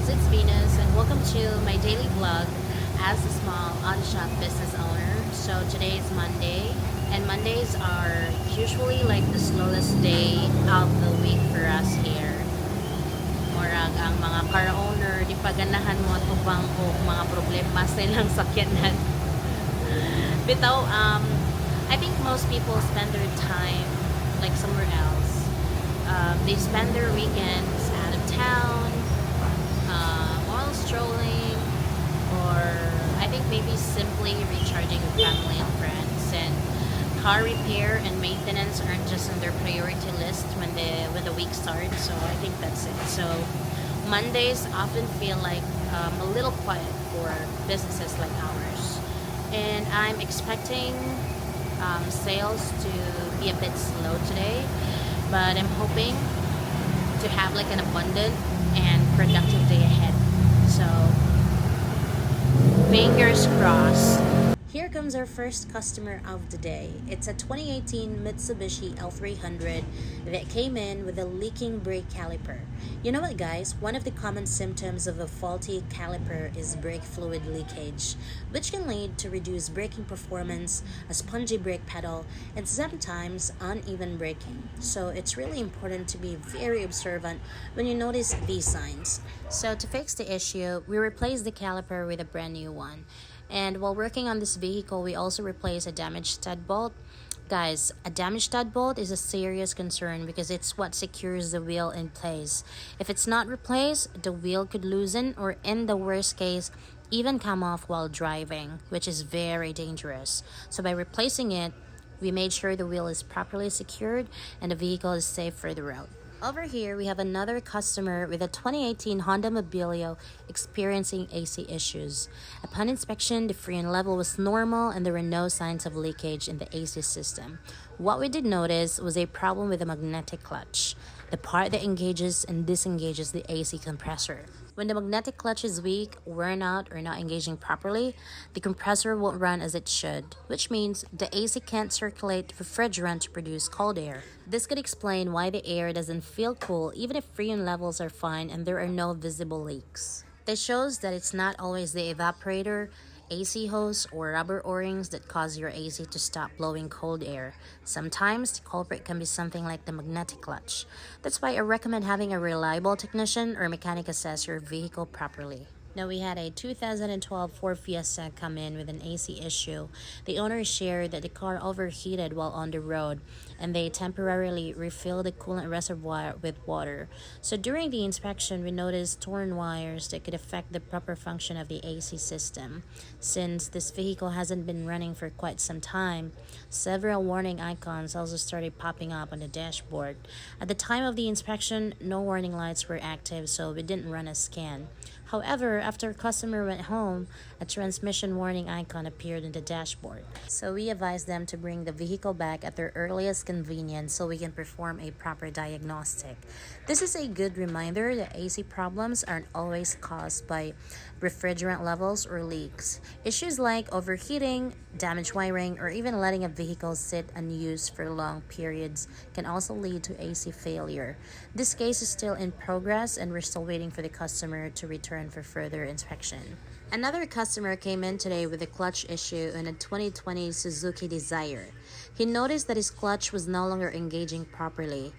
guys, it's Venus and welcome to my daily vlog as a small Autoshop business owner. So today is Monday and Mondays are usually like the slowest day of the week for us here. Murag ang mga car owner, di pa ganahan mo tubang o mga problema sa ilang sakyanan. Bitaw, I think most people spend their time like somewhere else. They spend their weekends out of town, while strolling, or I think maybe simply recharging with family and friends. And car repair and maintenance aren't just on their priority list when the week starts. So I think that's it. So Mondays often feel like a little quiet for businesses like ours, and I'm expecting sales to be a bit slow today, but I'm hoping to have like an abundant and productive day ahead. So fingers crossed. Here comes our first customer of the day. It's a 2018 Mitsubishi L300 that came in with a leaking brake caliper. You know what, guys? One of the common symptoms of a faulty caliper is brake fluid leakage, which can lead to reduced braking performance, a spongy brake pedal, and sometimes uneven braking. So it's really important to be very observant when you notice these signs. So to fix the issue, we replaced the caliper with a brand new one. And while working on this vehicle, we also replaced a damaged stud bolt. Guys, a damaged stud bolt is a serious concern because it's what secures the wheel in place. If it's not replaced, the wheel could loosen or, in the worst case, even come off while driving, which is very dangerous. So by replacing it, we made sure the wheel is properly secured and the vehicle is safe for the road. Over here, we have another customer with a 2018 Honda Mobilio experiencing AC issues. Upon inspection, the freon level was normal and there were no signs of leakage in the AC system. What we did notice was a problem with the magnetic clutch, the part that engages and disengages the AC compressor. When the magnetic clutch is weak, worn out, or not engaging properly, the compressor won't run as it should, which means the AC can't circulate refrigerant to produce cold air. This could explain why the air doesn't feel cool even if freon levels are fine and there are no visible leaks. This shows that it's not always the evaporator, AC hose, or rubber O-rings that cause your AC to stop blowing cold air. Sometimes the culprit can be something like the magnetic clutch. That's why I recommend having a reliable technician or mechanic assess your vehicle properly. Now, we had a 2012 Ford Fiesta come in with an AC issue. The owner shared that the car overheated while on the road and they temporarily refilled the coolant reservoir with water. So during the inspection, we noticed torn wires that could affect the proper function of the AC system. Since this vehicle hasn't been running for quite some time, several warning icons also started popping up on the dashboard. At the time of the inspection, no warning lights were active, so we didn't run a scan. However, after a customer went home, a transmission warning icon appeared in the dashboard. So we advised them to bring the vehicle back at their earliest convenience so we can perform a proper diagnostic. This is a good reminder that AC problems aren't always caused by refrigerant levels or leaks. Issues like overheating, damaged wiring, or even letting a vehicle sit unused for long periods can also lead to AC failure. This case is still in progress and we're still waiting for the customer to return for further inspection. Another customer came in today with a clutch issue in a 2020 Suzuki Desire. He noticed that his clutch was no longer engaging properly.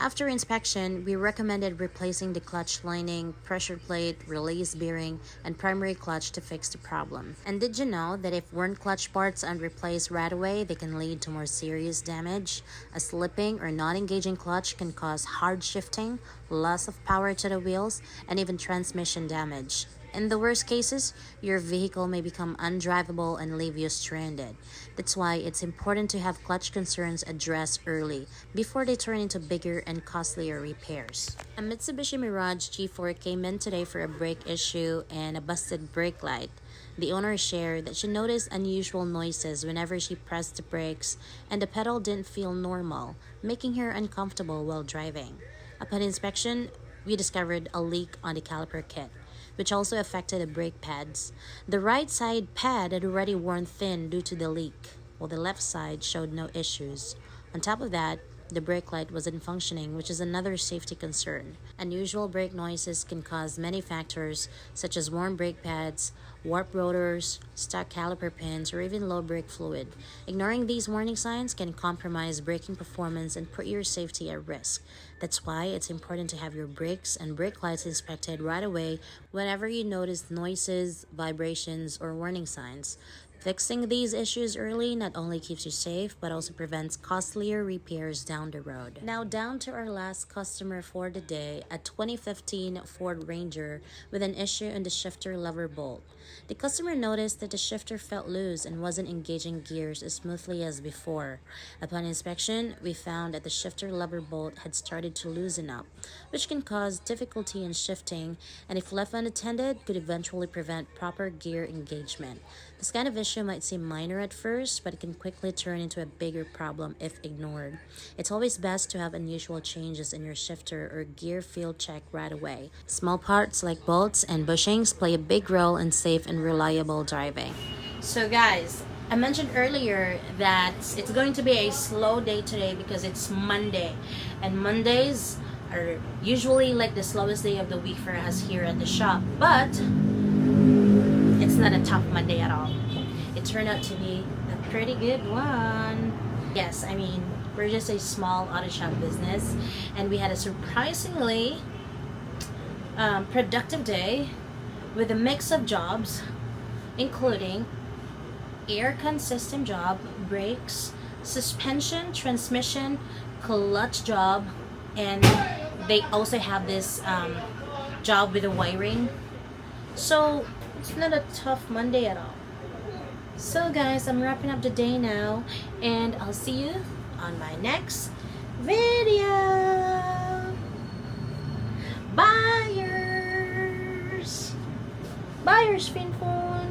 After inspection, we recommended replacing the clutch lining, pressure plate, release bearing, and primary clutch to fix the problem. And did you know that if worn clutch parts aren't replaced right away, they can lead to more serious damage? A slipping or not engaging clutch can cause hard shifting, loss of power to the wheels, and even transmission damage. In the worst cases, your vehicle may become undrivable and leave you stranded. That's why it's important to have clutch concerns addressed early before they turn into bigger and costlier repairs. A Mitsubishi Mirage G4 came in today for a brake issue and a busted brake light. The owner shared that she noticed unusual noises whenever she pressed the brakes and the pedal didn't feel normal, making her uncomfortable while driving. Upon inspection, we discovered a leak on the caliper kit, which also affected the brake pads. The right side pad had already worn thin due to the leak, while the left side showed no issues. On top of that, the brake light wasn't functioning, which is another safety concern. Unusual brake noises can cause many factors, such as worn brake pads, warped rotors, stuck caliper pins, or even low brake fluid. Ignoring these warning signs can compromise braking performance and put your safety at risk. That's why it's important to have your brakes and brake lights inspected right away whenever you notice noises, vibrations, or warning signs. Fixing these issues early not only keeps you safe, but also prevents costlier repairs down the road. Now, down to our last customer for the day, a 2015 Ford Ranger with an issue in the shifter lever bolt. The customer noticed that the shifter felt loose and wasn't engaging gears as smoothly as before. Upon inspection, we found that the shifter lever bolt had started to loosen up, which can cause difficulty in shifting and, if left unattended, could eventually prevent proper gear engagement. This kind of issue might seem minor at first, but it can quickly turn into a bigger problem if ignored. It's always best to have unusual changes in your shifter or gear field check right away. Small parts like bolts and bushings play a big role in safe and reliable driving. So guys, I mentioned earlier that it's going to be a slow day today because it's Monday, and Mondays are usually like the slowest day of the week for us here at the shop, but it's not a tough Monday at all. It turned out to be a pretty good one. Yes, I mean, we're just a small auto shop business, and we had a surprisingly productive day with a mix of jobs, including aircon system job, brakes, suspension, transmission, clutch job, and they also have this job with the wiring. So it's not a tough Monday at all. So guys, I'm wrapping up the day now, and I'll see you on my next video. Buyers, Finphone.